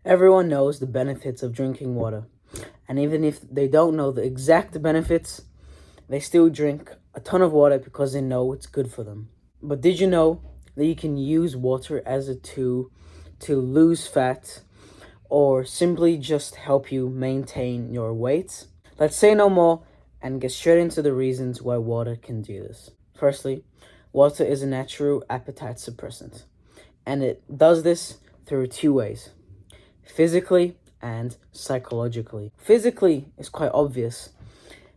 Everyone knows the benefits of drinking water, and even if they don't know the exact benefits, they still drink a ton of water because they know it's good for them. But did you know that you can use water as a tool to lose fat or simply just help you maintain your weight? Let's say no more and get straight into the reasons why water can do this. Firstly, water is a natural appetite suppressant, and it does this through two ways: physically and psychologically. Physically is quite obvious.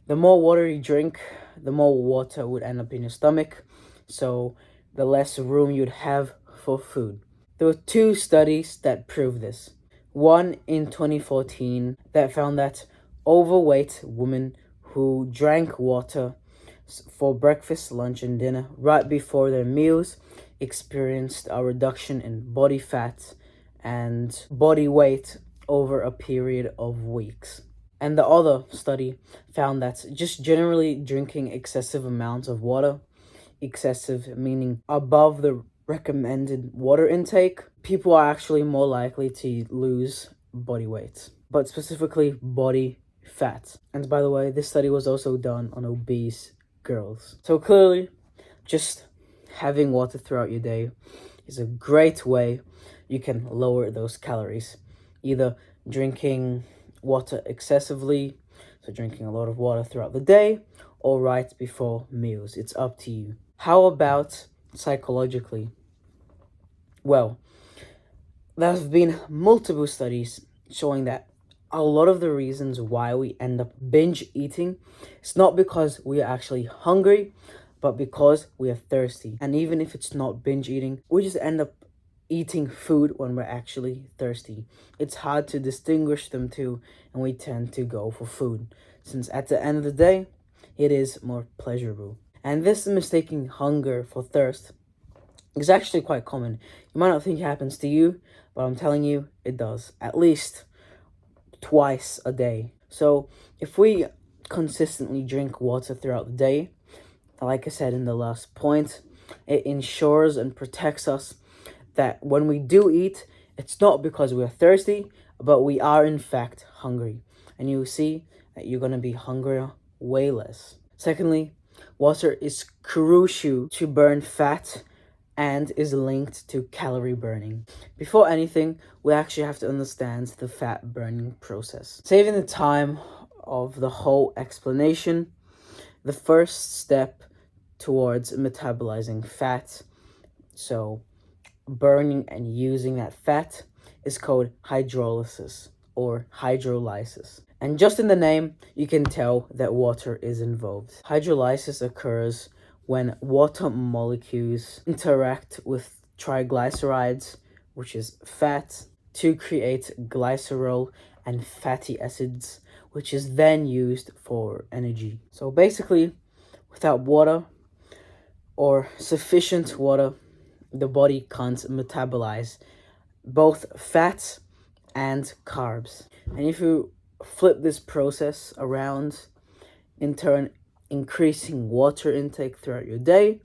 The more water you drink, the more water would end up in your stomach, so the less room you'd have for food. There were two studies that prove this. One in 2014 that found that overweight women who drank water for breakfast, lunch, and dinner right before their meals experienced a reduction in body fat and body weight over a period of weeks. And the other study found that just generally drinking excessive amounts of water, excessive meaning above the recommended water intake, people are actually more likely to lose body weight, but specifically body fat. And by the way, this study was also done on obese girls. So clearly, just having water throughout your day is a great way you can lower those calories. Either drinking water excessively, so drinking a lot of water throughout the day, or right before meals. It's up to you. How about psychologically? Well, there have been multiple studies showing that a lot of the reasons why we end up binge eating is not because we are actually hungry, but because we are thirsty. And even if it's not binge eating, we just end up eating food when we're actually thirsty. It's hard to distinguish them two, and we tend to go for food, since at the end of the day, it is more pleasurable. And this mistaking hunger for thirst is actually quite common. You might not think it happens to you, but I'm telling you, it does. At least twice a day. So if we consistently drink water throughout the day, like I said in the last point, it ensures and protects us that when we do eat, it's not because we're thirsty, but we are in fact hungry. And you'll see that you're going to be hungrier way less. Secondly, water is crucial to burn fat and is linked to calorie burning. Before anything, we actually have to understand the fat burning process. Saving the time of the whole explanation, the first step towards metabolizing fat, so burning and using that fat, is called hydrolysis or hydrolysis. And just in the name, you can tell that water is involved. Hydrolysis occurs when water molecules interact with triglycerides, which is fat, to create glycerol and fatty acids, which is then used for energy. So basically, without water or sufficient water, the body can't metabolize both fats and carbs. And if you flip this process around, in turn, increasing water intake throughout your day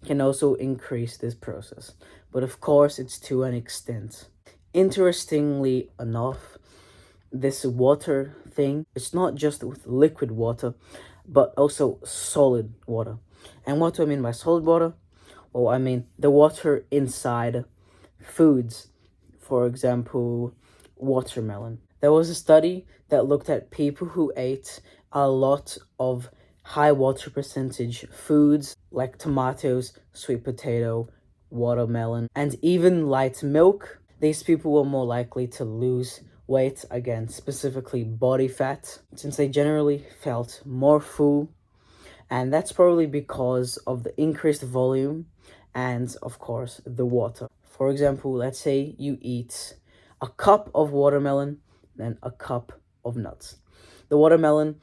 can also increase this process. But of course, it's to an extent. Interestingly enough, this water thing, it's not just with liquid water, but also solid water. And what do I mean by solid water? Well, I mean the water inside foods. For example, watermelon. There was a study that looked at people who ate a lot of high water percentage foods like tomatoes, sweet potato, watermelon, and even light milk. These people were more likely to lose weight, again, specifically body fat, since they generally felt more full. And that's probably because of the increased volume and, of course, the water. For example, let's say you eat a cup of watermelon and a cup of nuts. The watermelon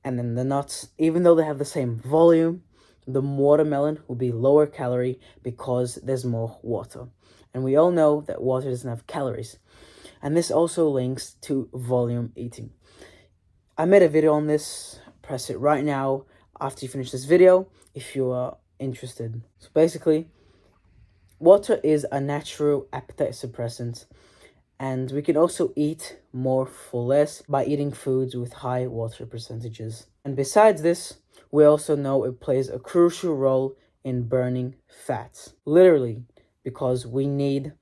and then the nuts, even though they have the same volume, the watermelon will be lower calorie because there's more water. And we all know that water doesn't have calories. And this also links to volume eating. I made a video on this. Press it right now after you finish this video if you are interested. So basically, water is a natural appetite suppressant, And we can also eat more for less by eating foods with high water percentages. And besides this, we also know it plays a crucial role in burning fats. Literally, because we need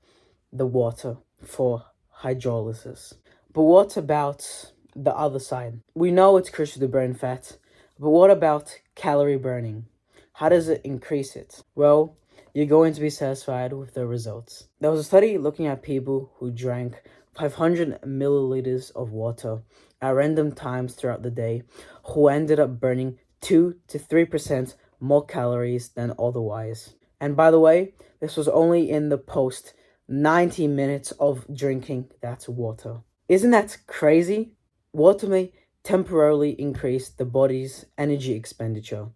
the water for hydrolysis. But what about the other side? We know it's crucial to burn fat, but what about calorie burning? How does it increase it? Well, you're going to be satisfied with the results. There was a study looking at people who drank 500 milliliters of water at random times throughout the day, who ended up burning 2 to 3% more calories than otherwise. And by the way, this was only in the post 90 minutes of drinking that water. Isn't that crazy? Water may temporarily increase the body's energy expenditure,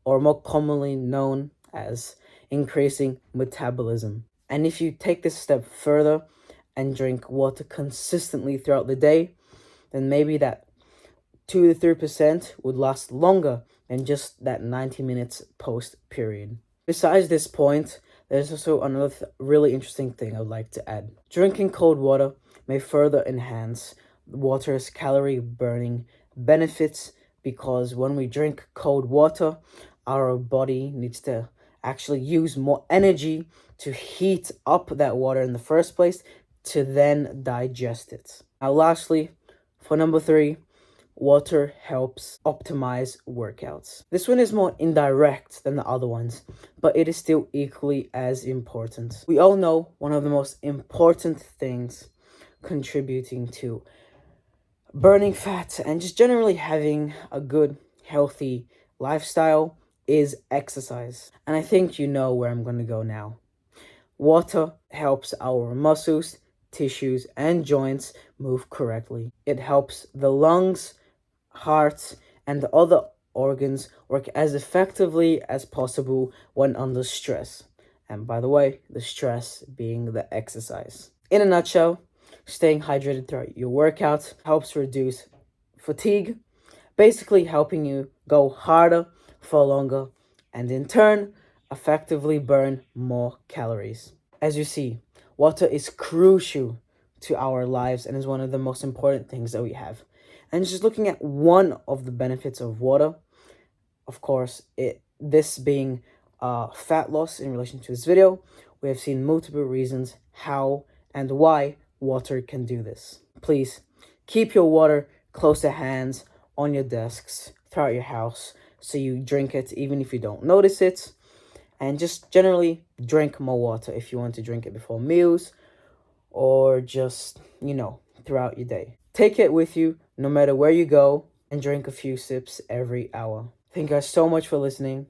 or more commonly known as increasing metabolism. And if you take this step further and drink water consistently throughout the day, then maybe that 2 to 3% would last longer than just that 90 minutes post period. Besides this point, there's also another really interesting thing I'd like to add. Drinking cold water may further enhance water's calorie burning benefits, because when we drink cold water, our body needs to actually use more energy to heat up that water in the first place to then digest it. Now, lastly, for number 3, water helps optimize workouts. This one is more indirect than the other ones, but it is still equally as important. We all know one of the most important things contributing to burning fat and just generally having a good, healthy lifestyle is exercise. And I think you know where I'm going to go now. Water helps our muscles, tissues, and joints move correctly. It helps the lungs, heart, and the other organs work as effectively as possible when under stress. And by the way, the stress being the exercise. In a nutshell, staying hydrated throughout your workout helps reduce fatigue, basically helping you go harder for longer, and in turn, effectively burn more calories. As you see, water is crucial to our lives and is one of the most important things that we have. And just looking at one of the benefits of water, of course, this being fat loss in relation to this video, we have seen multiple reasons how and why water can do this. Please keep your water close to hands, on your desks, throughout your house, so you drink it even if you don't notice it. And just generally drink more water if you want to drink it before meals or just, throughout your day. Take it with you no matter where you go and drink a few sips every hour. Thank you guys so much for listening.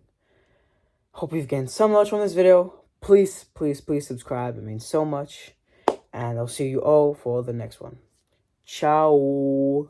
Hope you've gained so much from this video. Please, please, please subscribe. It means so much. And I'll see you all for the next one. Ciao.